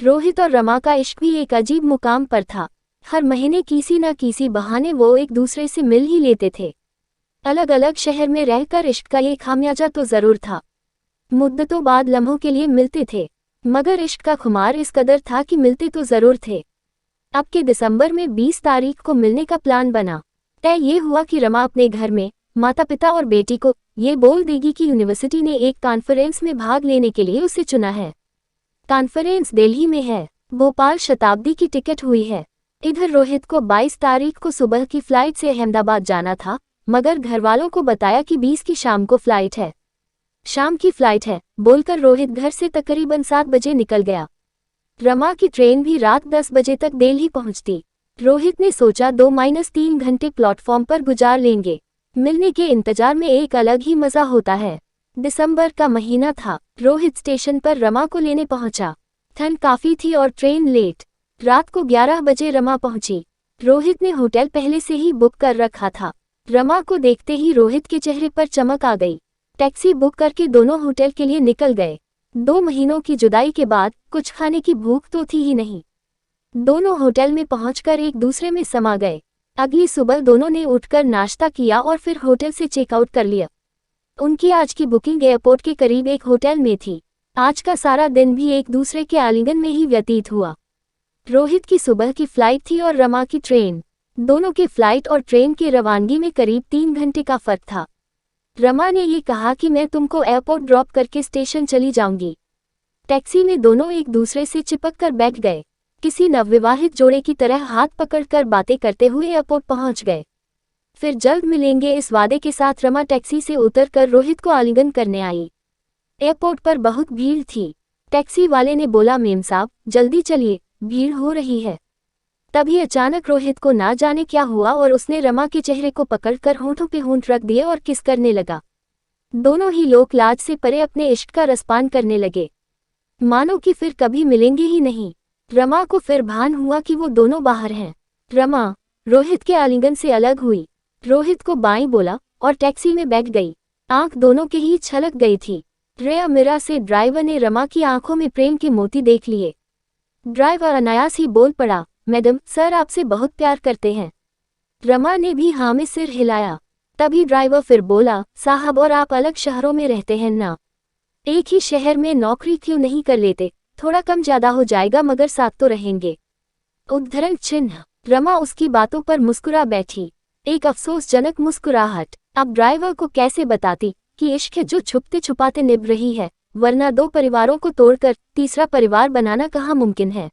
रोहित और रमा का इश्क भी एक अजीब मुकाम पर था। हर महीने किसी न किसी बहाने वो एक दूसरे से मिल ही लेते थे। अलग अलग शहर में रहकर इश्क का ये खामियाजा तो जरूर था। मुद्दतों बाद लम्हों के लिए मिलते थे, मगर इश्क का खुमार इस कदर था कि मिलते तो जरूर थे। अब के दिसंबर में 20 तारीख को मिलने का प्लान बना। तय ये हुआ कि रमा अपने घर में माता पिता और बेटी को ये बोल देगी कि यूनिवर्सिटी ने एक कॉन्फ्रेंस में भाग लेने के लिए उसे चुना है। कॉन्फ्रेंस दिल्ली में है। भोपाल शताब्दी की टिकट हुई है। इधर रोहित को 22 तारीख को सुबह की फ्लाइट से अहमदाबाद जाना था, मगर घरवालों को बताया कि 20 की शाम को फ्लाइट है। शाम की फ्लाइट है बोलकर रोहित घर से तकरीबन 7 बजे निकल गया। रमा की ट्रेन भी रात 10 बजे तक दिल्ली पहुंचती। रोहित ने सोचा 2-3 घंटे प्लेटफॉर्म पर गुजार लेंगे। मिलने के इंतजार में एक अलग ही मजा होता है। दिसंबर का महीना था। रोहित स्टेशन पर रमा को लेने पहुंचा। ठंड काफी थी और ट्रेन लेट। रात को 11 बजे रमा पहुंची। रोहित ने होटल पहले से ही बुक कर रखा था। रमा को देखते ही रोहित के चेहरे पर चमक आ गई। टैक्सी बुक करके दोनों होटल के लिए निकल गए। 2 महीनों की जुदाई के बाद कुछ खाने की भूख तो थी ही नहीं। दोनों होटल में पहुंचकर एक दूसरे में समा गए। अगली सुबह दोनों ने उठकर नाश्ता किया और फिर होटल से चेकआउट कर लिया। उनकी आज की बुकिंग एयरपोर्ट के करीब एक होटल में थी। आज का सारा दिन भी एक दूसरे के आलिंगन में ही व्यतीत हुआ। रोहित की सुबह की फ्लाइट थी और रमा की ट्रेन। दोनों के फ्लाइट और ट्रेन की रवानगी में करीब 3 घंटे का फर्क था। रमा ने ये कहा कि मैं तुमको एयरपोर्ट ड्रॉप करके स्टेशन चली जाऊंगी। टैक्सी में दोनों एक दूसरे से चिपक कर बैठ गए। किसी नवविवाहित जोड़े की तरह हाथ पकड़कर बातें करते हुए एयरपोर्ट पहुंच गए। फिर जल्द मिलेंगे इस वादे के साथ रमा टैक्सी से उतरकर रोहित को आलिंगन करने आई। एयरपोर्ट पर बहुत भीड़ थी। टैक्सी वाले ने बोला, मेम साहब जल्दी चलिए, भीड़ हो रही है। तभी अचानक रोहित को ना जाने क्या हुआ और उसने रमा के चेहरे को पकड़कर होंठों पे होंठ रख दिए और किस करने लगा। दोनों ही लोग लाज से परे अपने इश्क का रसपान करने लगे, मानो कि फिर कभी मिलेंगे ही नहीं। रमा को फिर भान हुआ कि वो दोनों बाहर हैं। रमा रोहित के आलिंगन से अलग हुई, रोहित को बाईं बोला और टैक्सी में बैठ गई। आंख दोनों के ही छलक गई थी। रेया मिरा से ड्राइवर ने रमा की आंखों में प्रेम के मोती देख लिए। ड्राइवर अनायास ही बोल पड़ा, मैडम सर आपसे बहुत प्यार करते हैं। रमा ने भी हाँ में सिर हिलाया। तभी ड्राइवर फिर बोला, साहब और आप अलग शहरों में रहते हैं ना, एक ही शहर में नौकरी क्यों नहीं कर लेते? थोड़ा कम ज्यादा हो जाएगा मगर साथ तो रहेंगे। उद्धरण चिन्ह। रमा उसकी बातों पर मुस्कुरा बैठी, एक अफसोसजनक मुस्कुराहट। अब ड्राइवर को कैसे बताती कि इश्क है जो छुपते छुपाते निभ रही है, वरना 2 परिवारों को तोड़कर तीसरा परिवार बनाना कहाँ मुमकिन है।